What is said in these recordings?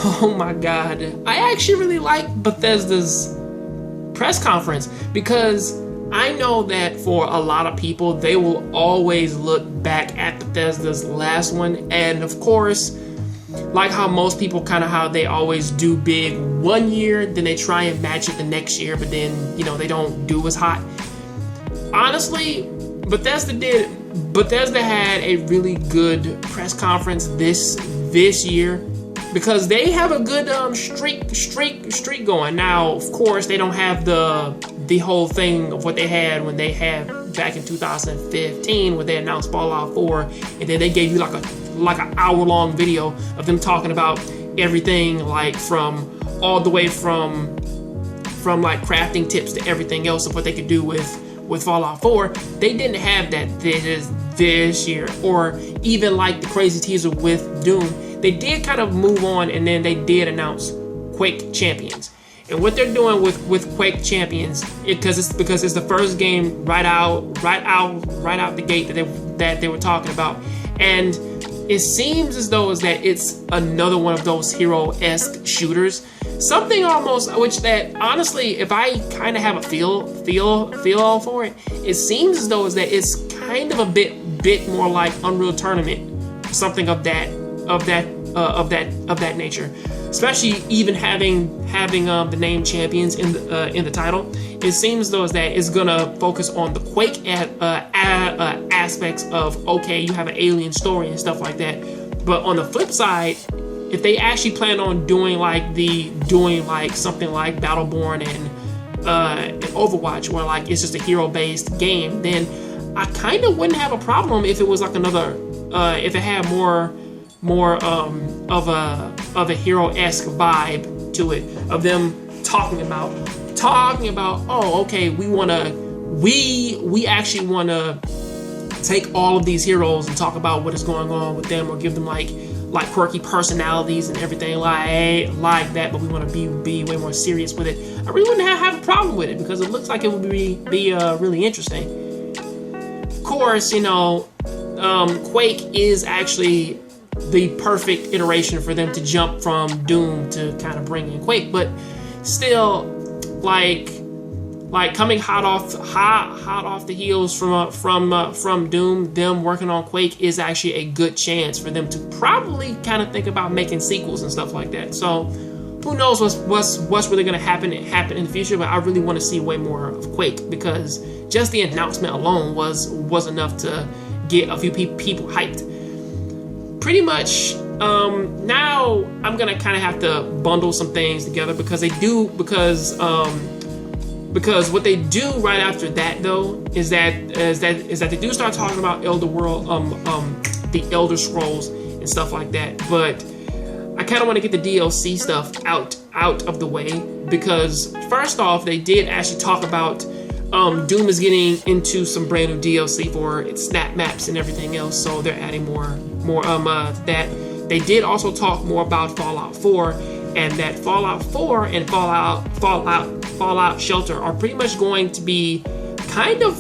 Oh my god. I actually really like Bethesda's press conference because I know that for a lot of people, they will always look back at Bethesda's last one. And of course, like how most people kind of how they always do big one year, then they try and match it the next year, but then, you know, they don't do as hot. Honestly, Bethesda had a really good press conference this year because they have a good streak going. Now, of course, they don't have the whole thing of what they had when they had back in 2015 when they announced Fallout 4, and then they gave you like an hour-long video of them talking about everything, like from all the way from like crafting tips to everything else of what they could do with Fallout 4. They didn't have that this year, or even like the crazy teaser with Doom. They did kind of move on, and then they did announce Quake Champions. And what they're doing with Quake Champions, because it's the first game right out the gate that they were talking about, and it seems as though it's another one of those hero-esque shooters. Something almost which that honestly, if I kind of have a feel for it, it seems as though it's kind of a bit more like Unreal Tournament, something of that nature. Especially even having the name Champions in the title, it seems though it's gonna focus on the Quake aspects of, okay, you have an alien story and stuff like that. But on the flip side, if they actually plan on doing something like Battleborn and Overwatch, where like it's just a hero-based game, then I kind of wouldn't have a problem if it was like another, if it had more of a hero-esque vibe to it, of them talking about, oh, okay, we actually want to take all of these heroes and talk about what is going on with them, or give them like quirky personalities and everything like that, but we want to be way more serious with it. I really wouldn't have a problem with it because it looks like it would be really interesting. Of course, you know, Quake is actually the perfect iteration for them to jump from Doom to kind of bring in Quake, but still, like coming hot off the heels from Doom, them working on Quake is actually a good chance for them to probably kind of think about making sequels and stuff like that. So who knows what's really going to happen in the future, but I really want to see way more of Quake because just the announcement alone was enough to get a few people hyped. Pretty much, now I'm gonna kind of have to bundle some things together because what they do right after that though is that they do start talking about the Elder Scrolls and stuff like that. But I kind of want to get the DLC stuff out of the way because first off, they did actually talk about Doom is getting into some brand new DLC for its snap maps and everything else, so they're adding more that. They did also talk more about Fallout 4, and that Fallout 4 and Fallout Shelter are pretty much going to be kind of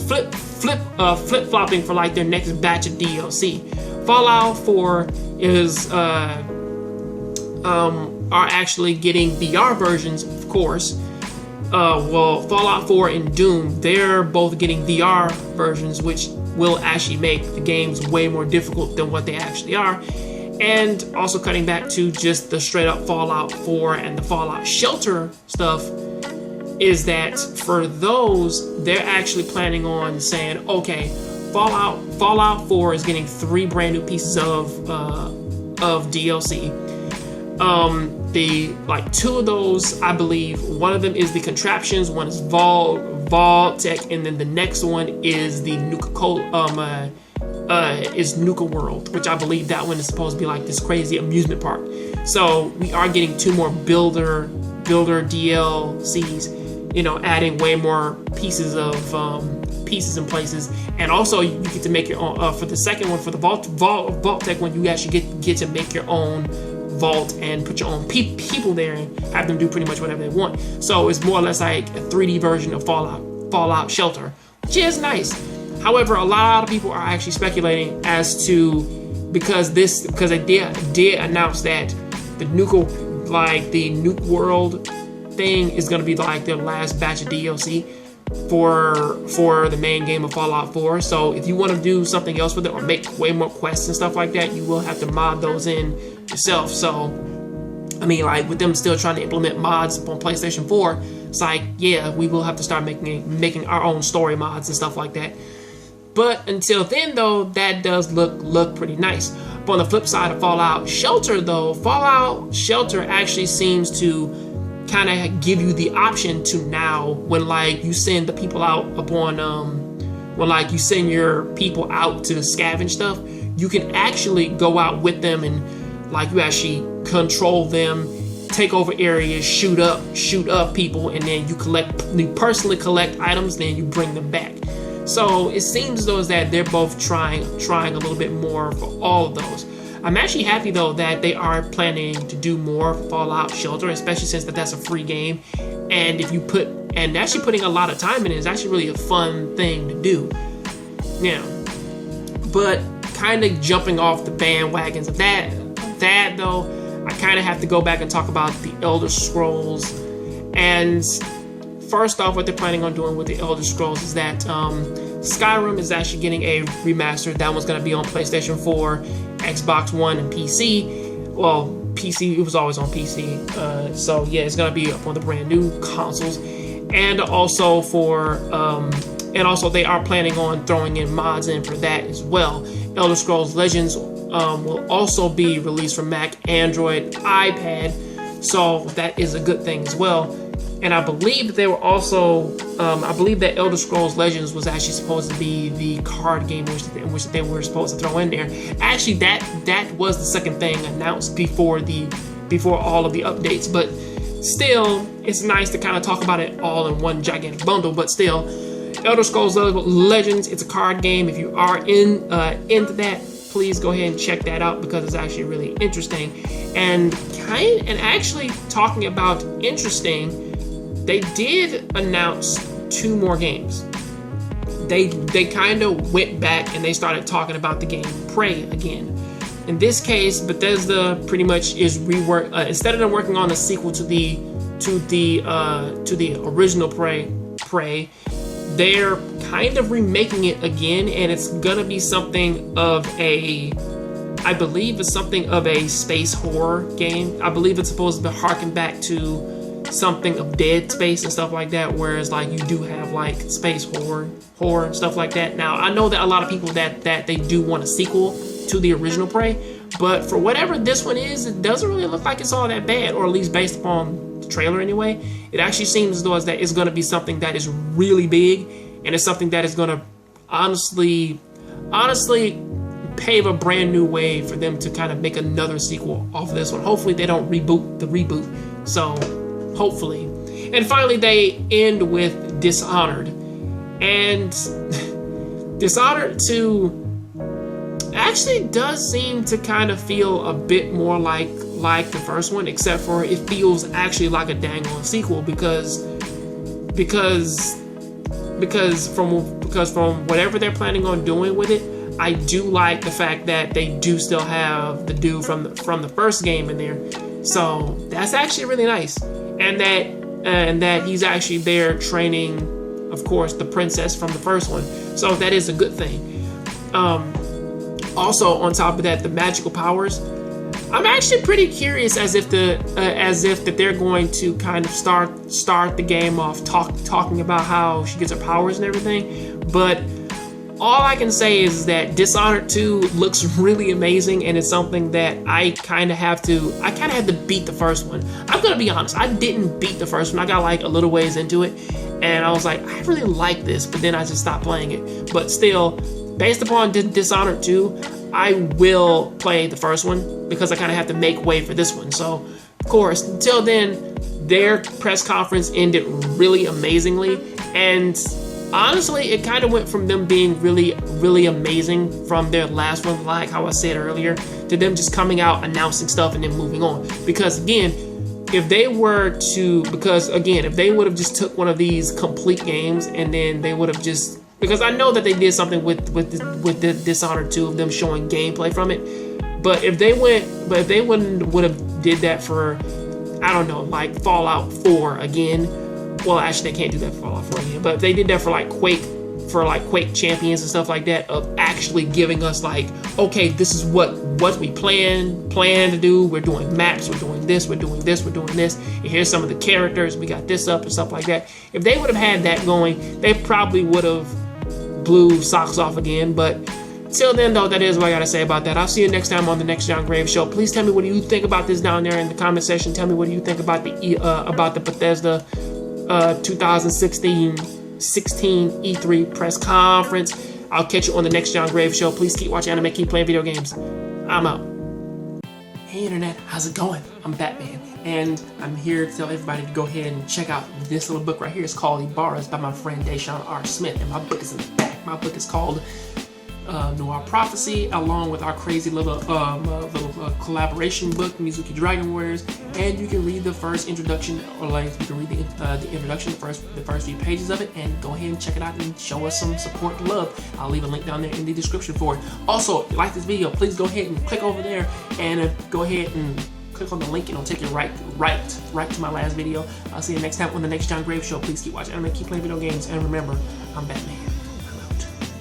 flip-flopping for like their next batch of DLC. Fallout 4 is are actually getting VR versions, of course. Fallout 4 and Doom, they're both getting VR versions, which will actually make the games way more difficult than what they actually are. And also cutting back to just the straight up Fallout 4 and the Fallout Shelter stuff is that for those, they're actually planning on saying, okay, Fallout 4 is getting 3 brand new pieces of DLC. The 2 of those, I believe, one of them is the contraptions, one is Vault-Tec, and then the next one is the Nuka World, which I believe that one is supposed to be like this crazy amusement park. So we are getting 2 more builder DLCs, you know, adding way more pieces and places, and also you get to make your own. For the second one, for the Vault-Tec one, you actually get to make your own vault and put your own people there and have them do pretty much whatever they want. So it's more or less like a 3D version of Fallout Shelter, which is nice. However, a lot of people are actually speculating as to because they did announce that the Nuke World thing is gonna be like their last batch of DLC for the main game of Fallout 4. So if you want to do something else with it or make way more quests and stuff like that, you will have to mod those in yourself. So I mean, like, with them still trying to implement mods on PlayStation 4, it's like, yeah, we will have to start making our own story mods and stuff like that. But until then, though, that does look pretty nice. But on the flip side of Fallout Shelter, though, Fallout Shelter actually seems to kind of give you the option to now, when like you send the people out upon when like you send your people out to scavenge stuff, you can actually go out with them and like you actually control them, take over areas, shoot up people, and then you personally collect items, then you bring them back. So it seems as though that they're both trying a little bit more for all of those. I'm actually happy though that they are planning to do more Fallout Shelter, especially since that's a free game, and actually putting a lot of time in it is actually really a fun thing to do. Yeah, but kind of jumping off the bandwagons of that though, I kind of have to go back and talk about the Elder Scrolls. And first off, what they're planning on doing with the Elder Scrolls is that Skyrim is actually getting a remaster. That one's going to be on PlayStation 4, Xbox One, and PC. Well, PC, it was always on PC. So yeah, it's going to be up on the brand new consoles. And also they are planning on throwing in mods in for that as well. Elder Scrolls Legends will also be released for Mac, Android, iPad. So that is a good thing as well. And I believe that they were also, I believe that Elder Scrolls Legends was actually supposed to be the card game in which they were supposed to throw in there. Actually, that was the second thing announced before all of the updates. But still, it's nice to kind of talk about it all in one gigantic bundle. But still, Elder Scrolls Legends, it's a card game. If you are into that, please go ahead and check that out because it's actually really interesting. And actually talking about interesting, they did announce 2 more games. They kind of went back and they started talking about the game Prey again. In this case, Bethesda pretty much is instead of them working on a sequel to the original Prey, they're kind of remaking it again, and it's gonna be something of a, I believe it's something of a space horror game. I believe it's supposed to be harken back to something of Dead Space and stuff like that, whereas like you do have like space horror and stuff like that. Now I know that a lot of people that they do want a sequel to the original Prey, but for whatever this one is, it doesn't really look like it's all that bad, or at least based upon the trailer anyway. It actually seems as though that it's going to be something that is really big, and it's something that is going to honestly pave a brand new way for them to kind of make another sequel off of this one. Hopefully they don't reboot the reboot. So hopefully. And finally, they end with Dishonored. And Dishonored 2 actually does seem to kind of feel a bit more like the first one, except for it feels actually like a dang on sequel because from whatever they're planning on doing with it, I do like the fact that they do still have the dude from the first game in there. So that's actually really nice. And that he's actually there training, of course, the princess from the first one. So that is a good thing. Also, on top of that, the magical powers. I'm actually pretty curious as if that they're going to kind of start the game off talking about how she gets her powers and everything. But all I can say is that Dishonored 2 looks really amazing, and it's something that I kind of had to beat the first one. I'm gonna be honest, I didn't beat the first one. I got like a little ways into it, and I was like, I really like this, but then I just stopped playing it. But still, based upon Dishonored 2, I will play the first one because I kind of have to make way for this one. So, of course, until then, their press conference ended really amazingly, and honestly, it kind of went from them being really, really amazing from their last one, like how I said earlier, to them just coming out, announcing stuff, and then moving on. Because again, if they would have just took one of these complete games and then they would have just, because I know that they did something with the Dishonored 2 of them showing gameplay from it, but if they would have did that for, I don't know, like Fallout 4 again. Well, actually, they can't do that for Fallout 4 again, but they did that for like Quake champions and stuff like that, of actually giving us like, okay, this is what we plan to do. We're doing maps, we're doing this, we're doing this, we're doing this, and here's some of the characters, we got this up and stuff like that. If they would have had that going, they probably would have blew socks off again. But till then, though, that is what I gotta say about that. I'll see you next time on the next John Graves Show. Please tell me what you think about this down there in the comment section. Tell me what you think about the Bethesda 2016 E3 press conference. I'll catch you on the next John Graves Show. Please keep watching anime, keep playing video games. I'm out. Hey internet, how's it going? I'm Batman, and I'm here to tell everybody to go ahead and check out this little book right here. It's called Ibarra's by my friend Deshaun R. Smith, and my book is in the back. My book is called Noir Prophecy, along with our crazy little collaboration book, Mizuki Dragon Warriors. And you can read the first introduction, or like you can read the introduction, the first few pages of it, and go ahead and check it out and show us some support and love. I'll leave a link down there in the description for it. Also, if you like this video, please go ahead and click over there and go ahead and click on the link, and it'll take you right to my last video. I'll see you next time on the next John Graves Show. Please keep watching anime, keep playing video games, and remember, I'm Batman.